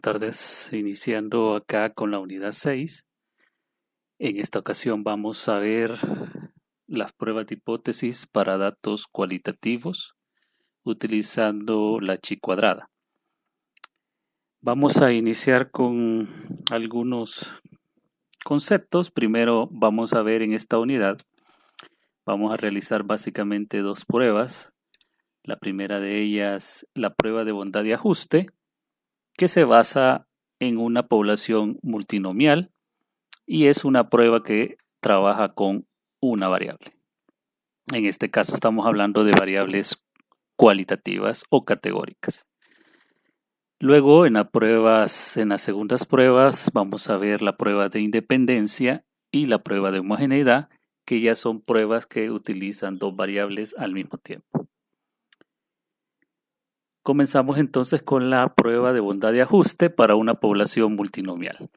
buenas tardes. Iniciando acá con la unidad 6. En esta ocasión vamos a ver las pruebas de hipótesis para datos cualitativos utilizando la chi cuadrada. Vamos a iniciar con algunos conceptos. Primero vamos a ver en esta unidad, vamos a realizar básicamente dos pruebas. La primera de ellas, la prueba de bondad y ajuste, que se basa en una población multinomial y es una prueba que trabaja con una variable. En este caso estamos hablando de variables cualitativas o categóricas. Luego en las segundas pruebas vamos a ver la prueba de independencia y la prueba de homogeneidad, que ya son pruebas que utilizan dos variables al mismo tiempo. Comenzamos entonces con la prueba de bondad y ajuste para una población multinomial.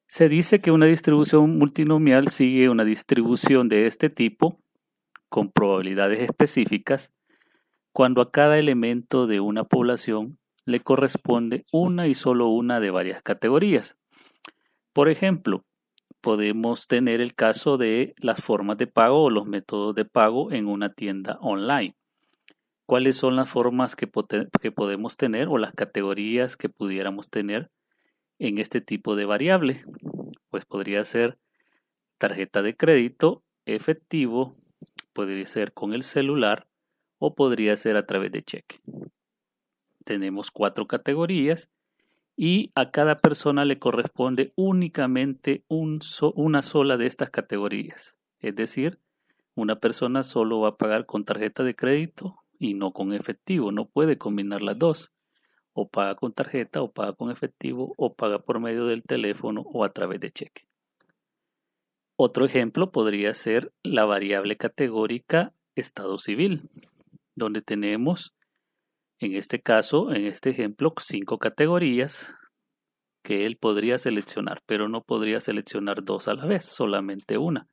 Se dice que una distribución multinomial sigue una distribución de este tipo con probabilidades específicas cuando a cada elemento de una población le corresponde una y solo una de varias categorías. Por ejemplo, podemos tener el caso de las formas de pago o los métodos de pago en una tienda online. ¿Cuáles son las formas que podemos tener o las categorías que pudiéramos tener en este tipo de variable? Pues podría ser tarjeta de crédito, efectivo, podría ser con el celular o podría ser a través de cheque. Tenemos 4 categorías y a cada persona le corresponde únicamente una sola de estas categorías. Es decir, una persona solo va a pagar con tarjeta de crédito y no con efectivo, no puede combinar las dos. O paga con tarjeta o paga con efectivo o paga por medio del teléfono o a través de cheque. Otro ejemplo podría ser la variable categórica estado civil, donde tenemos, en este caso, en este ejemplo, 5 categorías que él podría seleccionar, pero no podría seleccionar 2 a la vez, solamente una.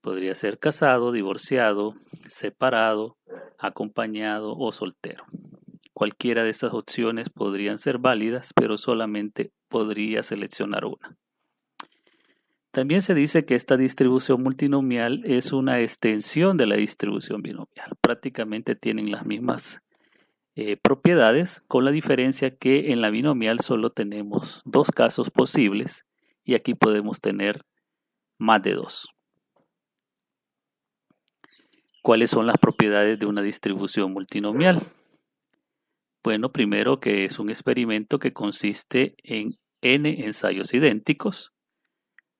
Podría ser casado, divorciado, separado, acompañado o soltero. Cualquiera de estas opciones podrían ser válidas, pero solamente podría seleccionar una. También se dice que esta distribución multinomial es una extensión de la distribución binomial. Prácticamente tienen las mismas propiedades, con la diferencia que en la binomial solo tenemos 2 casos posibles y aquí podemos tener más de 2. ¿Cuáles son las propiedades de una distribución multinomial? Bueno, primero que es un experimento que consiste en n ensayos idénticos.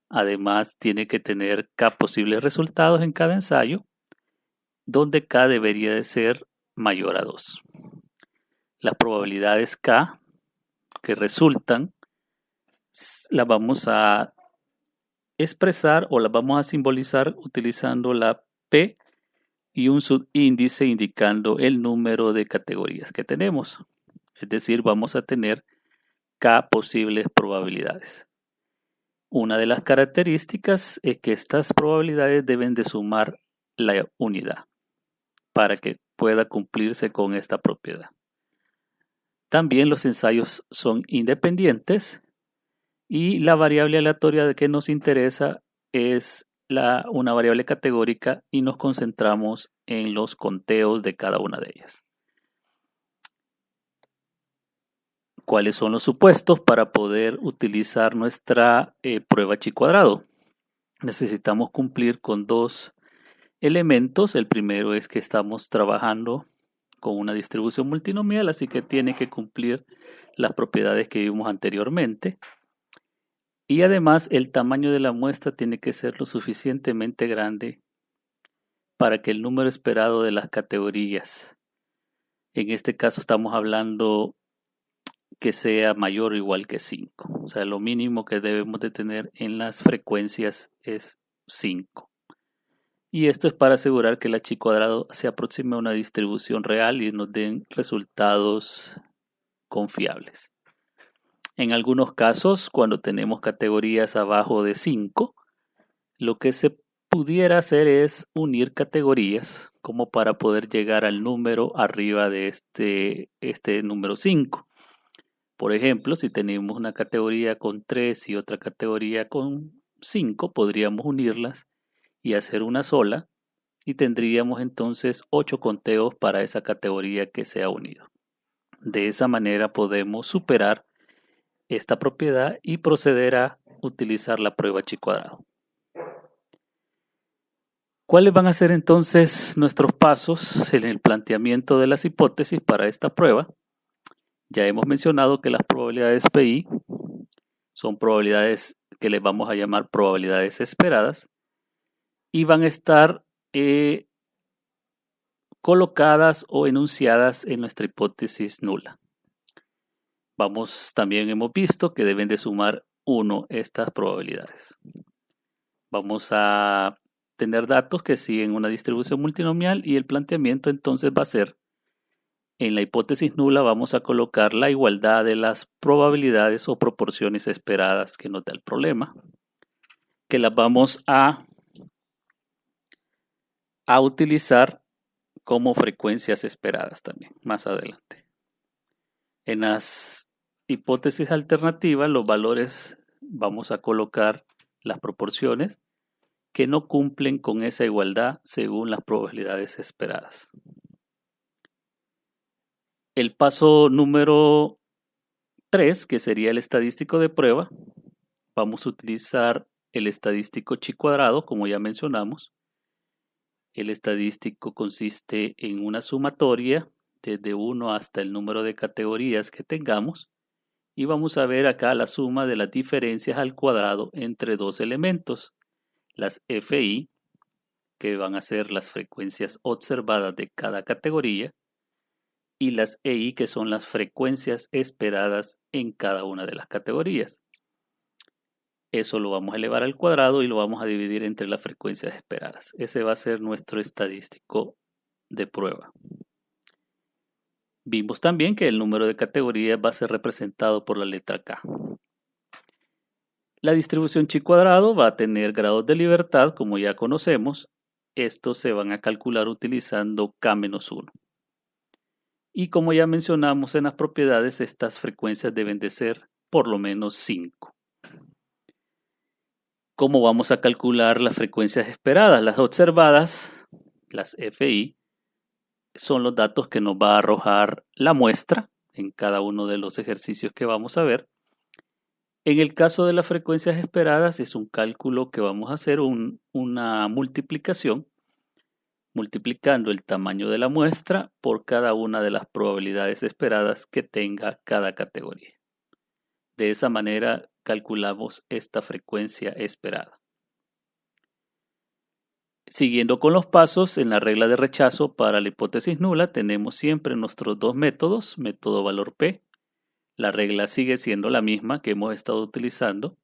Además, tiene que tener k posibles resultados en cada ensayo, donde k debería de ser mayor a 2. Las probabilidades k que resultan las vamos a expresar o las vamos a simbolizar utilizando la p y un subíndice indicando el número de categorías que tenemos. Es decir, vamos a tener k posibles probabilidades. Una de las características es que estas probabilidades deben de sumar la unidad para que pueda cumplirse con esta propiedad. También los ensayos son independientes y la variable aleatoria que nos interesa es una variable categórica y nos concentramos en los conteos de cada una de ellas. ¿Cuáles son los supuestos para poder utilizar nuestra prueba chi cuadrado? Necesitamos cumplir con 2 elementos. El primero es que estamos trabajando con una distribución multinomial, así que tiene que cumplir las propiedades que vimos anteriormente. Y además el tamaño de la muestra tiene que ser lo suficientemente grande para que el número esperado de las categorías, en este caso estamos hablando que sea mayor o igual que 5. O sea, lo mínimo que debemos de tener en las frecuencias es 5. Y esto es para asegurar que la chi cuadrado se aproxime a una distribución real y nos den resultados confiables. En algunos casos, cuando tenemos categorías abajo de 5, lo que se pudiera hacer es unir categorías como para poder llegar al número arriba de este número 5. Por ejemplo, si tenemos una categoría con 3 y otra categoría con 5, podríamos unirlas y hacer una sola y tendríamos entonces 8 conteos para esa categoría que se ha unido. De esa manera podemos superar esta propiedad y proceder a utilizar la prueba chi cuadrado. ¿Cuáles van a ser entonces nuestros pasos en el planteamiento de las hipótesis para esta prueba? Ya hemos mencionado que las probabilidades PI son probabilidades que les vamos a llamar probabilidades esperadas y van a estar colocadas o enunciadas en nuestra hipótesis nula. También hemos visto que deben de sumar 1 estas probabilidades. Vamos a tener datos que siguen una distribución multinomial y el planteamiento entonces va a ser, en la hipótesis nula vamos a colocar la igualdad de las probabilidades o proporciones esperadas que nos da el problema, que las vamos a utilizar como frecuencias esperadas también más adelante. En las hipótesis alternativas, los valores vamos a colocar las proporciones que no cumplen con esa igualdad según las probabilidades esperadas. El paso número 3, que sería el estadístico de prueba, vamos a utilizar el estadístico chi cuadrado, como ya mencionamos. El estadístico consiste en una sumatoria desde 1 hasta el número de categorías que tengamos y vamos a ver acá la suma de las diferencias al cuadrado entre dos elementos, las FI, que van a ser las frecuencias observadas de cada categoría, y las EI, que son las frecuencias esperadas en cada una de las categorías. Eso lo vamos a elevar al cuadrado y lo vamos a dividir entre las frecuencias esperadas. Ese va a ser nuestro estadístico de prueba. Vimos también que el número de categorías va a ser representado por la letra K. La distribución chi cuadrado va a tener grados de libertad, como ya conocemos. Estos se van a calcular utilizando K-1. Y como ya mencionamos en las propiedades, estas frecuencias deben de ser por lo menos 5. ¿Cómo vamos a calcular las frecuencias esperadas? Las observadas, las FI, son los datos que nos va a arrojar la muestra en cada uno de los ejercicios que vamos a ver. En el caso de las frecuencias esperadas es un cálculo que vamos a hacer una multiplicación, multiplicando el tamaño de la muestra por cada una de las probabilidades esperadas que tenga cada categoría. De esa manera calculamos esta frecuencia esperada. Siguiendo con los pasos, en la regla de rechazo para la hipótesis nula tenemos siempre nuestros dos métodos, método valor P. La regla sigue siendo la misma que hemos estado utilizando.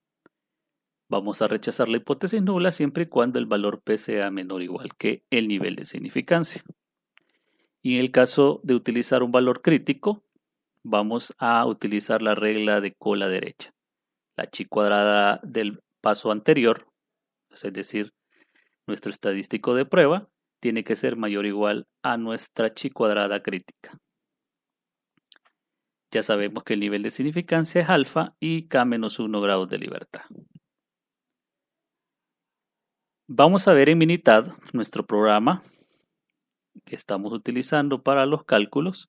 Vamos a rechazar la hipótesis nula siempre y cuando el valor P sea menor o igual que el nivel de significancia. Y en el caso de utilizar un valor crítico, vamos a utilizar la regla de cola derecha. La chi cuadrada del paso anterior, es decir, nuestro estadístico de prueba, tiene que ser mayor o igual a nuestra chi cuadrada crítica. Ya sabemos que el nivel de significancia es alfa y K-1 grados de libertad. Vamos a ver en Minitab nuestro programa que estamos utilizando para los cálculos,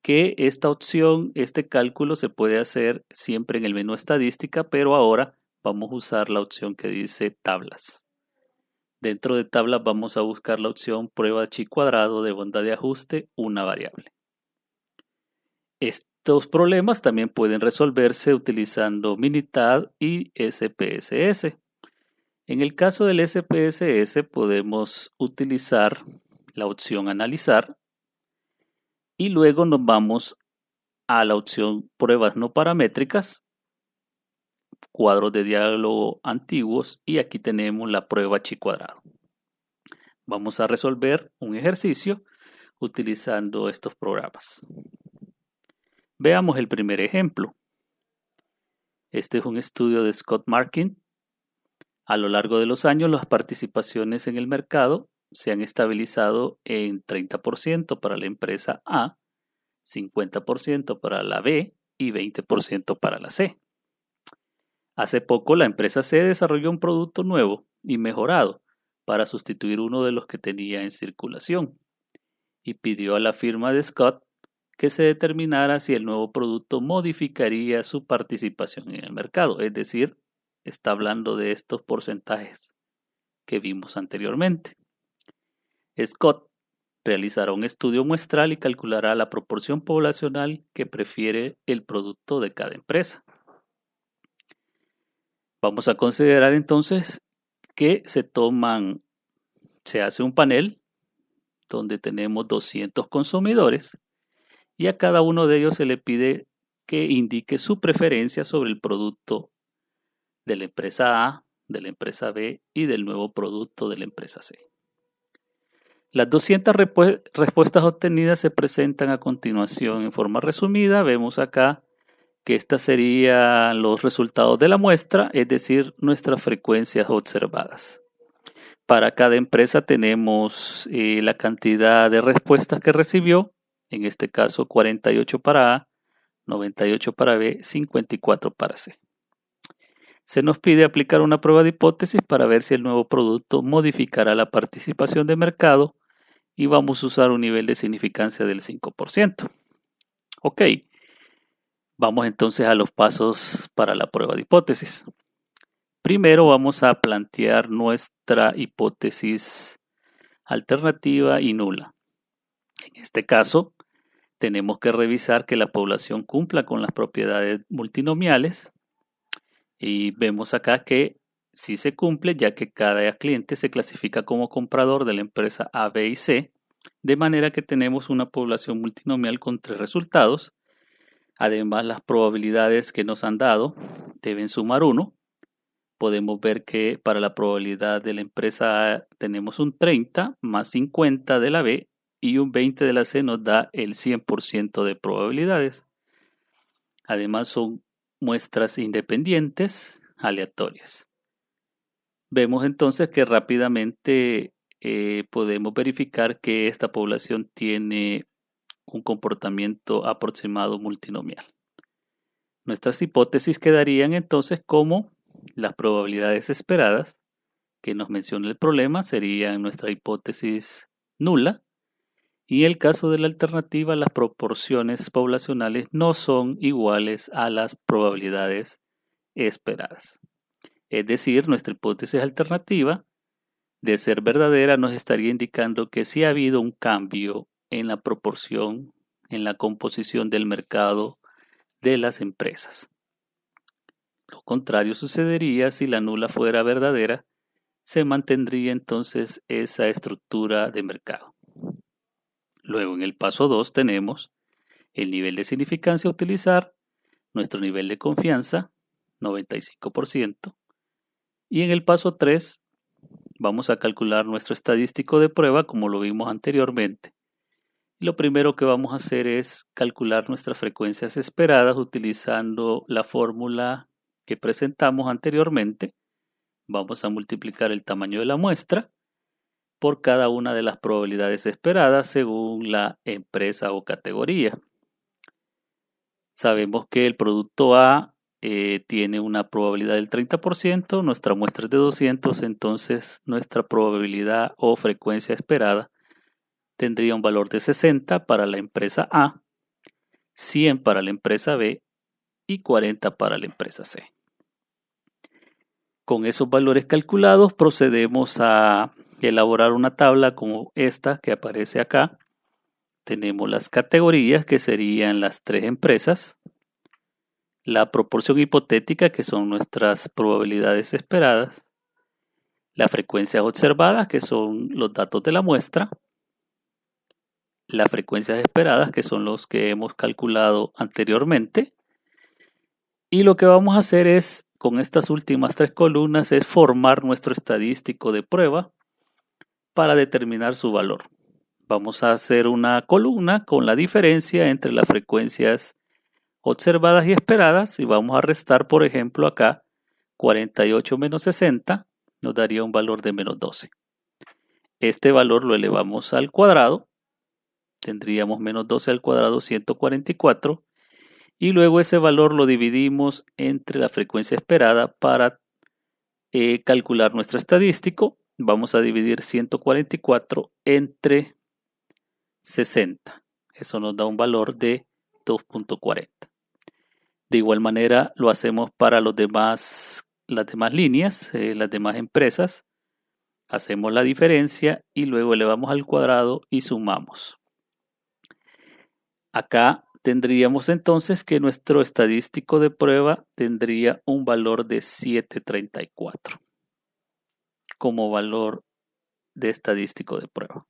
que esta opción, este cálculo se puede hacer siempre en el menú estadística, pero ahora vamos a usar la opción que dice tablas. Dentro de tablas vamos a buscar la opción prueba chi cuadrado de bondad de ajuste, una variable. Estos problemas también pueden resolverse utilizando Minitab y SPSS. En el caso del SPSS podemos utilizar la opción analizar y luego nos vamos a la opción pruebas no paramétricas, cuadros de diálogo antiguos y aquí tenemos la prueba chi cuadrado. Vamos a resolver un ejercicio utilizando estos programas. Veamos el primer ejemplo. Este es un estudio de Scott Markin. A lo largo de los años, las participaciones en el mercado se han estabilizado en 30% para la empresa A, 50% para la B y 20% para la C. Hace poco la empresa C desarrolló un producto nuevo y mejorado para sustituir uno de los que tenía en circulación y pidió a la firma de Scott que se determinara si el nuevo producto modificaría su participación en el mercado, es decir, está hablando de estos porcentajes que vimos anteriormente. Scott realizará un estudio muestral y calculará la proporción poblacional que prefiere el producto de cada empresa. Vamos a considerar entonces que se hace un panel donde tenemos 200 consumidores y a cada uno de ellos se le pide que indique su preferencia sobre el producto de la empresa A, de la empresa B y del nuevo producto de la empresa C. Las 200 respuestas obtenidas se presentan a continuación en forma resumida. Vemos acá que estos serían los resultados de la muestra, es decir, nuestras frecuencias observadas. Para cada empresa tenemos la cantidad de respuestas que recibió, en este caso 48 para A, 98 para B, 54 para C. Se nos pide aplicar una prueba de hipótesis para ver si el nuevo producto modificará la participación de mercado y vamos a usar un nivel de significancia del 5%. Ok. Vamos entonces a los pasos para la prueba de hipótesis. Primero vamos a plantear nuestra hipótesis alternativa y nula. En este caso, tenemos que revisar que la población cumpla con las propiedades multinomiales y vemos acá que sí se cumple, ya que cada cliente se clasifica como comprador de la empresa A, B y C, de manera que tenemos una población multinomial con 3 resultados. Además, las probabilidades que nos han dado deben sumar 1. Podemos ver que para la probabilidad de la empresa A tenemos un 30 más 50 de la B y un 20 de la C nos da el 100% de probabilidades. Además, son muestras independientes aleatorias. Vemos entonces que rápidamente podemos verificar que esta población tiene un comportamiento aproximado multinomial. Nuestras hipótesis quedarían entonces como las probabilidades esperadas que nos menciona el problema serían nuestra hipótesis nula y en el caso de la alternativa las proporciones poblacionales no son iguales a las probabilidades esperadas. Es decir, nuestra hipótesis alternativa de ser verdadera nos estaría indicando que sí ha habido un cambio en la proporción, en la composición del mercado de las empresas. Lo contrario sucedería si la nula fuera verdadera, se mantendría entonces esa estructura de mercado. Luego en el paso 2 tenemos el nivel de significancia a utilizar, nuestro nivel de confianza, 95%, y en el paso 3 vamos a calcular nuestro estadístico de prueba como lo vimos anteriormente. Lo primero que vamos a hacer es calcular nuestras frecuencias esperadas utilizando la fórmula que presentamos anteriormente. Vamos a multiplicar el tamaño de la muestra por cada una de las probabilidades esperadas según la empresa o categoría. Sabemos que el producto A tiene una probabilidad del 30%, nuestra muestra es de 200, entonces nuestra probabilidad o frecuencia esperada tendría un valor de 60 para la empresa A, 100 para la empresa B y 40 para la empresa C. Con esos valores calculados procedemos a elaborar una tabla como esta que aparece acá. Tenemos las categorías que serían las 3 empresas, la proporción hipotética que son nuestras probabilidades esperadas, las frecuencias observadas que son los datos de la muestra, las frecuencias esperadas que son los que hemos calculado anteriormente, y lo que vamos a hacer es con estas últimas 3 columnas es formar nuestro estadístico de prueba para determinar su valor. Vamos a hacer una columna con la diferencia entre las frecuencias observadas y esperadas y vamos a restar, por ejemplo, acá 48 menos 60 nos daría un valor de menos 12. Este valor lo elevamos al cuadrado, tendríamos menos 12 al cuadrado 144 y luego ese valor lo dividimos entre la frecuencia esperada para calcular nuestro estadístico. Vamos a dividir 144 entre 60. Eso nos da un valor de 2.40. De igual manera lo hacemos para las demás líneas, las demás empresas. Hacemos la diferencia y luego elevamos al cuadrado y sumamos. Acá tendríamos entonces que nuestro estadístico de prueba tendría un valor de 734 como valor de estadístico de prueba.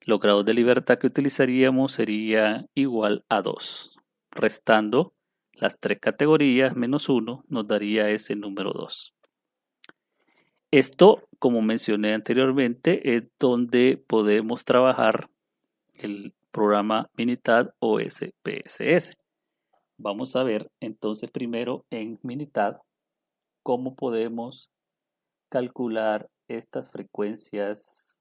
Los grados de libertad que utilizaríamos sería igual a 2. Restando las 3 categorías menos 1 nos daría ese número 2. Esto, como mencioné anteriormente, es donde podemos trabajar el programa Minitab o SPSS. Vamos a ver entonces primero en Minitab cómo podemos calcular estas frecuencias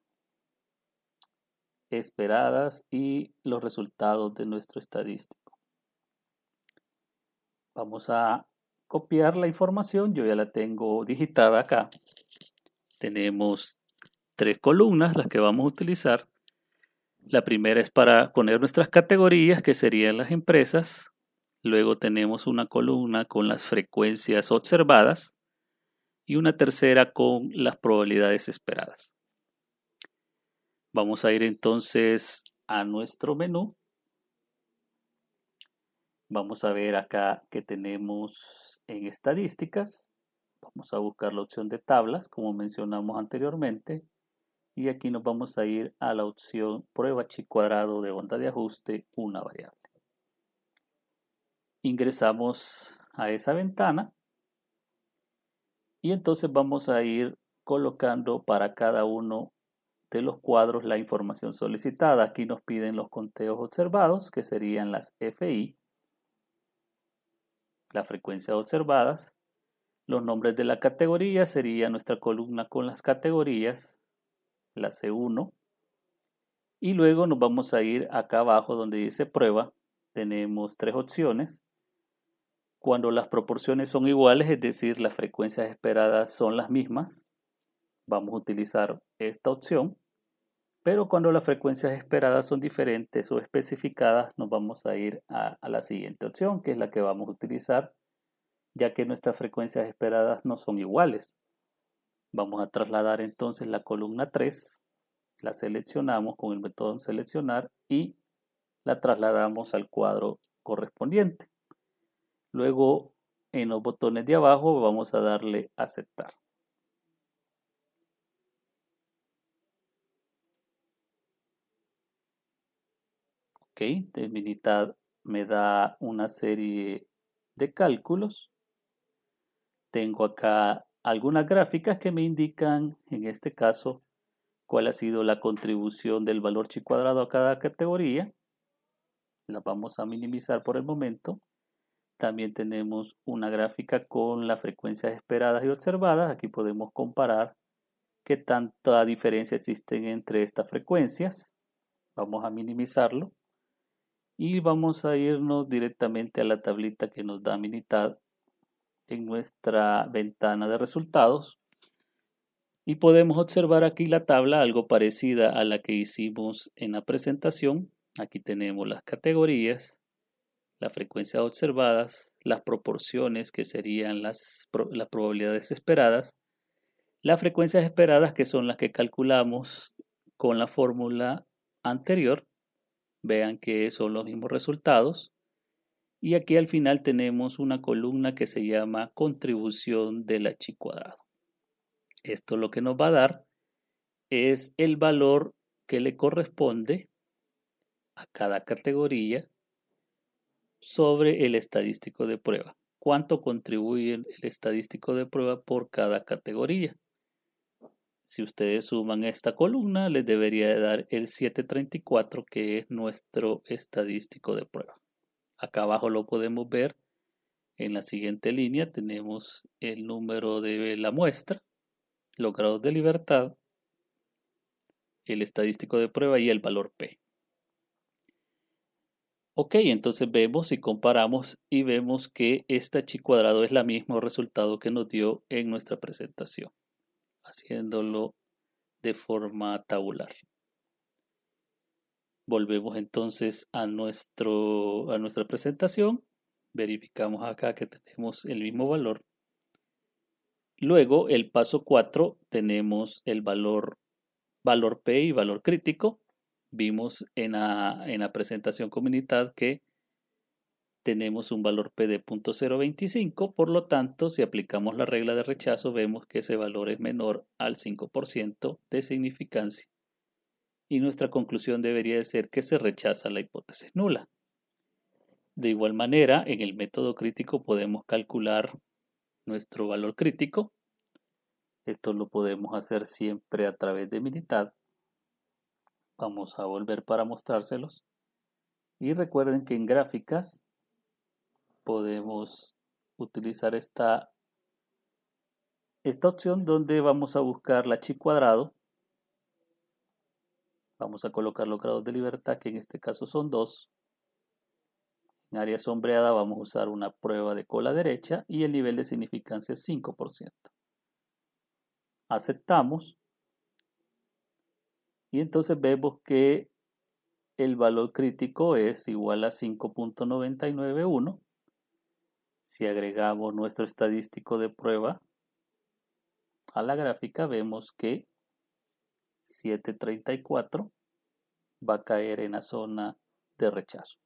esperadas y los resultados de nuestro estadístico. Vamos a copiar la información, yo ya la tengo digitada acá. Tenemos 3 columnas, las que vamos a utilizar. La primera es para poner nuestras categorías, que serían las empresas. Luego tenemos una columna con las frecuencias observadas y una tercera con las probabilidades esperadas. Vamos a ir entonces a nuestro menú. Vamos a ver acá que tenemos en estadísticas. Vamos a buscar la opción de tablas, como mencionamos anteriormente. Y aquí nos vamos a ir a la opción prueba chi cuadrado de onda de ajuste, una variable. Ingresamos a esa ventana y entonces vamos a ir colocando para cada uno de los cuadros la información solicitada. Aquí nos piden los conteos observados, que serían las FI, las frecuencias observadas. Los nombres de la categoría sería nuestra columna con las categorías, la C1. Y luego nos vamos a ir acá abajo donde dice prueba. Tenemos 3 opciones. Cuando las proporciones son iguales, es decir, las frecuencias esperadas son las mismas, vamos a utilizar esta opción. Pero cuando las frecuencias esperadas son diferentes o especificadas, nos vamos a ir a la siguiente opción, que es la que vamos a utilizar, ya que nuestras frecuencias esperadas no son iguales. Vamos a trasladar entonces la columna 3, la seleccionamos con el botón seleccionar y la trasladamos al cuadro correspondiente. Luego, en los botones de abajo vamos a darle aceptar. Ok, Minitab me da una serie de cálculos. Tengo acá algunas gráficas que me indican, en este caso, cuál ha sido la contribución del valor chi cuadrado a cada categoría. Las vamos a minimizar por el momento. También tenemos una gráfica con las frecuencias esperadas y observadas. Aquí podemos comparar qué tanta diferencia existen entre estas frecuencias. Vamos a minimizarlo. Y vamos a irnos directamente a la tablita que nos da Minitab en nuestra ventana de resultados. Y podemos observar aquí la tabla algo parecida a la que hicimos en la presentación. Aquí tenemos las categorías, las frecuencias observadas, las proporciones que serían las probabilidades esperadas, las frecuencias esperadas que son las que calculamos con la fórmula anterior. Vean que son los mismos resultados. Y aquí al final tenemos una columna que se llama contribución de la chi cuadrado. Esto lo que nos va a dar es el valor que le corresponde a cada categoría sobre el estadístico de prueba. ¿Cuánto contribuye el estadístico de prueba por cada categoría? Si ustedes suman esta columna, les debería de dar el 734, que es nuestro estadístico de prueba. Acá abajo lo podemos ver. En la siguiente línea tenemos el número de la muestra, los grados de libertad, el estadístico de prueba y el valor P. Ok, entonces vemos y comparamos y vemos que esta chi cuadrado es el mismo resultado que nos dio en nuestra presentación, haciéndolo de forma tabular. Volvemos entonces a nuestra presentación, verificamos acá que tenemos el mismo valor. Luego, el paso 4, tenemos el valor P y valor crítico. Vimos en la presentación comunidad que tenemos un valor P de 0.025, por lo tanto, si aplicamos la regla de rechazo, vemos que ese valor es menor al 5% de significancia. Y nuestra conclusión debería de ser que se rechaza la hipótesis nula. De igual manera, en el método crítico podemos calcular nuestro valor crítico. Esto lo podemos hacer siempre a través de Minitab. Vamos a volver para mostrárselos. Y recuerden que en gráficas podemos utilizar esta opción donde vamos a buscar la chi cuadrado. Vamos a colocar los grados de libertad, que en este caso son 2. En área sombreada vamos a usar una prueba de cola derecha y el nivel de significancia es 5%. Aceptamos. Y entonces vemos que el valor crítico es igual a 5.991. Si agregamos nuestro estadístico de prueba a la gráfica, vemos que 734 va a caer en la zona de rechazo.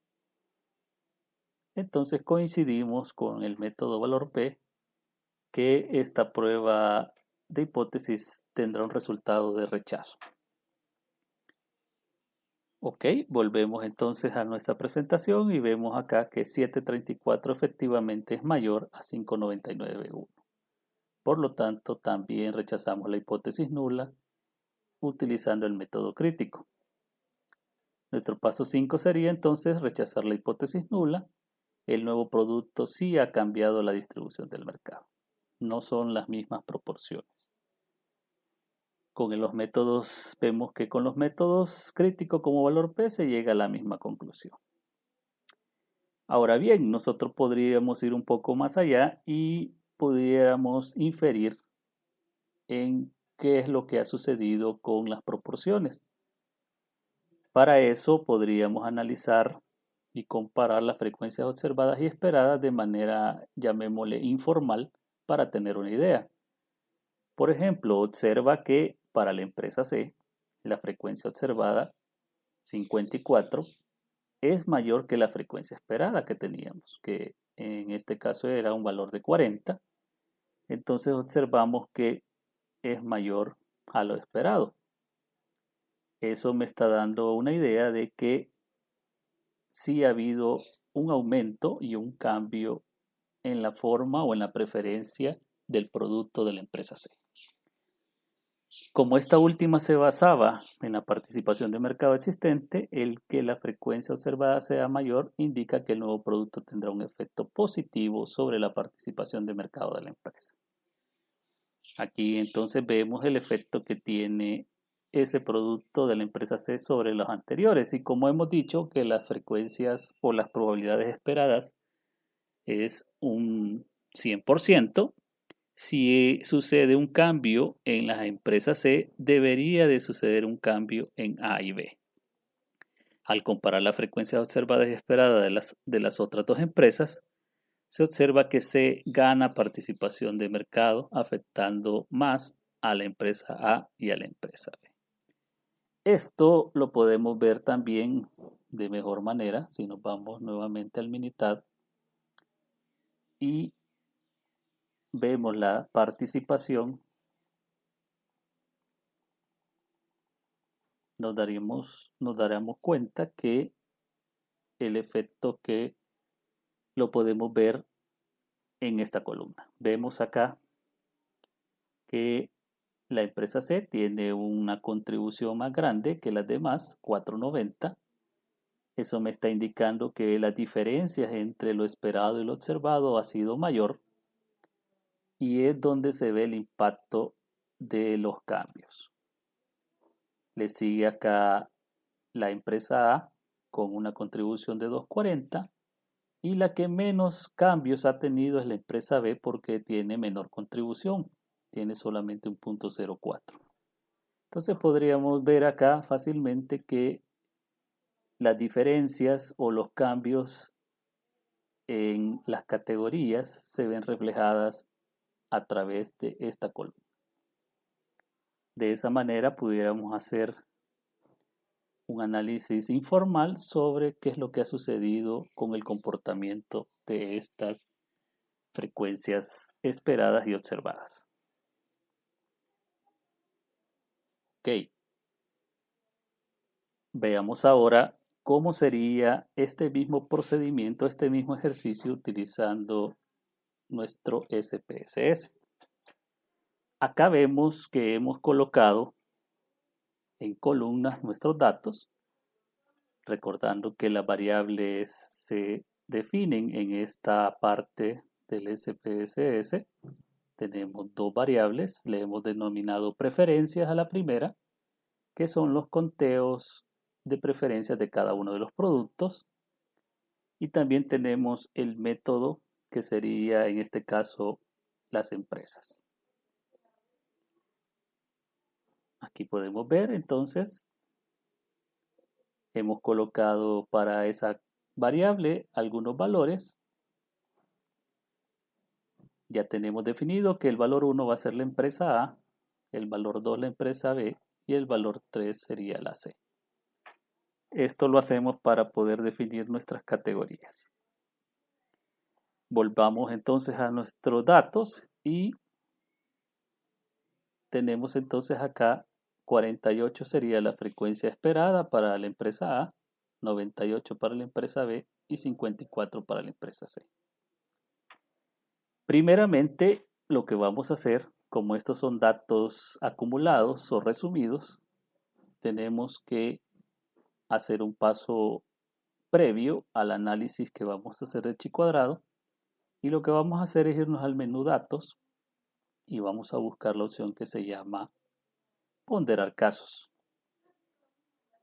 Entonces coincidimos con el método valor P que esta prueba de hipótesis tendrá un resultado de rechazo. Ok, volvemos entonces a nuestra presentación y vemos acá que 734 efectivamente es mayor a 5.991. Por lo tanto, también rechazamos la hipótesis nula utilizando el método crítico. Nuestro paso 5 sería entonces rechazar la hipótesis nula. El nuevo producto sí ha cambiado la distribución del mercado. No son las mismas proporciones. Con los métodos, vemos que con los métodos críticos como valor P se llega a la misma conclusión. Ahora bien, nosotros podríamos ir un poco más allá y pudiéramos inferir en qué es lo que ha sucedido con las proporciones. Para eso podríamos analizar y comparar las frecuencias observadas y esperadas de manera, llamémosle, informal para tener una idea. Por ejemplo, observa que para la empresa C, la frecuencia observada 54 es mayor que la frecuencia esperada que teníamos, que en este caso era un valor de 40. Entonces observamos que es mayor a lo esperado. Eso me está dando una idea de que sí ha habido un aumento y un cambio en la forma o en la preferencia del producto de la empresa C. Como esta última se basaba en la participación de mercado existente, el que la frecuencia observada sea mayor indica que el nuevo producto tendrá un efecto positivo sobre la participación de mercado de la empresa. Aquí entonces vemos el efecto que tiene ese producto de la empresa C sobre los anteriores, y como hemos dicho que las frecuencias o las probabilidades esperadas es un 100%, si sucede un cambio en la empresa C, debería de suceder un cambio en A y B. Al comparar las frecuencias observadas y esperadas de las otras dos empresas, se observa que C gana participación de mercado, afectando más a la empresa A y a la empresa B. Esto lo podemos ver también de mejor manera si nos vamos nuevamente al Minitab y vemos la participación. Nos daremos cuenta que el efecto que lo podemos ver en esta columna. Vemos acá que la empresa C tiene una contribución más grande que las demás, 4.90. Eso me está indicando que las diferencias entre lo esperado y lo observado ha sido mayor, y es donde se ve el impacto de los cambios. Le sigue acá la empresa A con una contribución de 2.40 y la que menos cambios ha tenido es la empresa B porque tiene menor contribución, tiene solamente un 0.04. Entonces podríamos ver acá fácilmente que las diferencias o los cambios en las categorías se ven reflejadas a través de esta columna. De esa manera pudiéramos hacer un análisis informal sobre qué es lo que ha sucedido con el comportamiento de estas frecuencias esperadas y observadas. Ok, veamos ahora cómo sería este mismo procedimiento, este mismo ejercicio utilizando nuestro SPSS. Acá vemos que hemos colocado en columnas nuestros datos, recordando que las variables se definen en esta parte del SPSS. Tenemos dos variables, le hemos denominado preferencias a la primera, que son los conteos de preferencias de cada uno de los productos. Y también tenemos el método, que sería en este caso las empresas. Aquí podemos ver entonces, hemos colocado para esa variable algunos valores. Ya tenemos definido que el valor 1 va a ser la empresa A, el valor 2 la empresa B y el valor 3 sería la C. Esto lo hacemos para poder definir nuestras categorías. Volvamos entonces a nuestros datos y tenemos entonces acá 48 sería la frecuencia esperada para la empresa A, 98 para la empresa B y 54 para la empresa C. Primeramente, lo que vamos a hacer, como estos son datos acumulados o resumidos, tenemos que hacer un paso previo al análisis que vamos a hacer de chi cuadrado. Y lo que vamos a hacer es irnos al menú datos y vamos a buscar la opción que se llama ponderar casos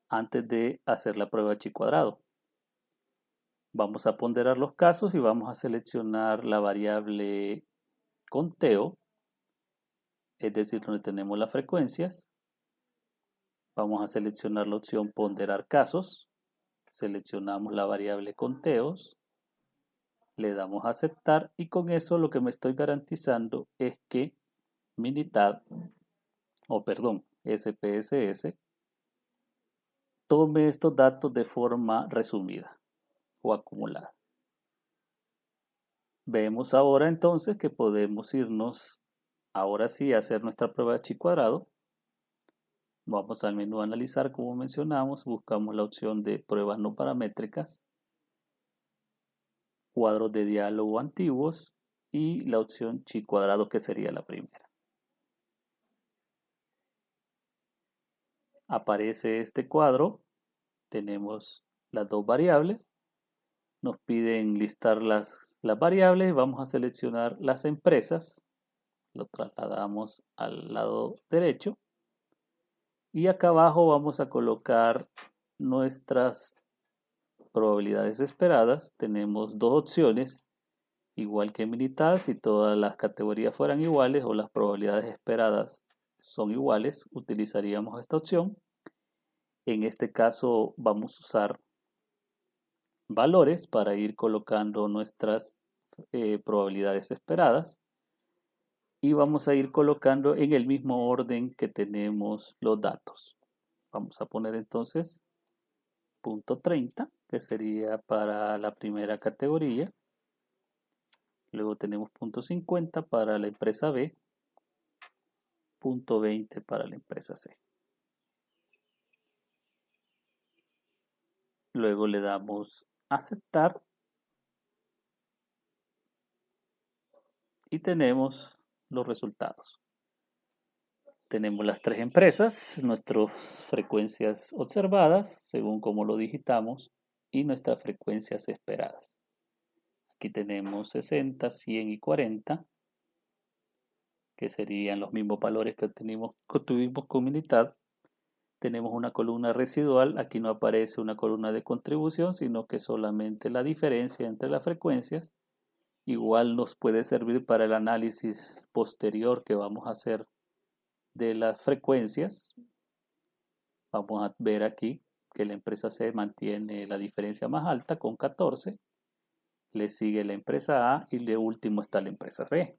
antes de hacer la prueba de chi cuadrado. Vamos a ponderar los casos y vamos a seleccionar la variable conteo, es decir, donde tenemos las frecuencias. Vamos a seleccionar la opción ponderar casos, seleccionamos la variable conteos, le damos a aceptar y con eso lo que me estoy garantizando es que Minitab, SPSS, tome estos datos de forma resumida o acumulada. Vemos ahora entonces que podemos irnos ahora sí a hacer nuestra prueba de chi cuadrado. Vamos al menú analizar como mencionamos, buscamos la opción de pruebas no paramétricas, cuadros de diálogo antiguos y la opción chi cuadrado que sería la primera. Aparece este cuadro, tenemos las dos variables, nos piden listar las variables, vamos a seleccionar las empresas, lo trasladamos al lado derecho y acá abajo vamos a colocar nuestras probabilidades esperadas. Tenemos dos opciones, igual que en Minitab, si todas las categorías fueran iguales o las probabilidades esperadas son iguales, utilizaríamos esta opción. En este caso vamos a usar valores para ir colocando nuestras probabilidades esperadas y vamos a ir colocando en el mismo orden que tenemos los datos. Vamos a poner entonces punto 30, que sería para la primera categoría. Luego tenemos punto 50 para la empresa B, punto 20 para la empresa C. Luego le damos aceptar y tenemos los resultados. Tenemos las tres empresas, nuestras frecuencias observadas, según como lo digitamos, y nuestras frecuencias esperadas. Aquí tenemos 60, 100 y 40, que serían los mismos valores que tuvimos con Minitab. tenemos una columna residual, aquí no aparece una columna de contribución, sino que solamente la diferencia entre las frecuencias. Igual nos puede servir para el análisis posterior que vamos a hacer de las frecuencias. Vamos a ver aquí que la empresa C mantiene la diferencia más alta con 14. Le sigue la empresa A y de último está la empresa B.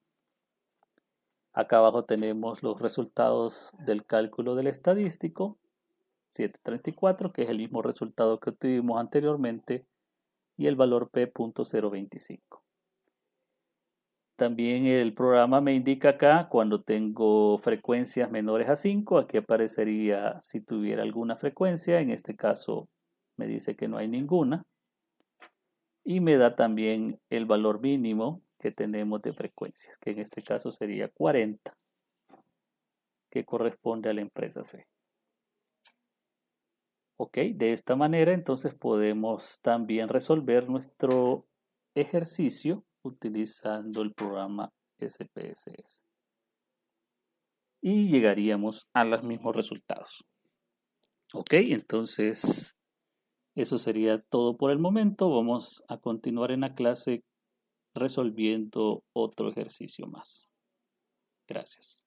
Acá abajo tenemos los resultados del cálculo del estadístico 734, que es el mismo resultado que obtuvimos anteriormente, y el valor P.025. También el programa me indica acá cuando tengo frecuencias menores a 5, aquí aparecería si tuviera alguna frecuencia, en este caso me dice que no hay ninguna, y me da también el valor mínimo que tenemos de frecuencias, que en este caso sería 40, que corresponde a la empresa C. Ok, de esta manera entonces podemos también resolver nuestro ejercicio utilizando el programa SPSS. Y llegaríamos a los mismos resultados. Ok, entonces eso sería todo por el momento. Vamos a continuar en la clase resolviendo otro ejercicio más. Gracias.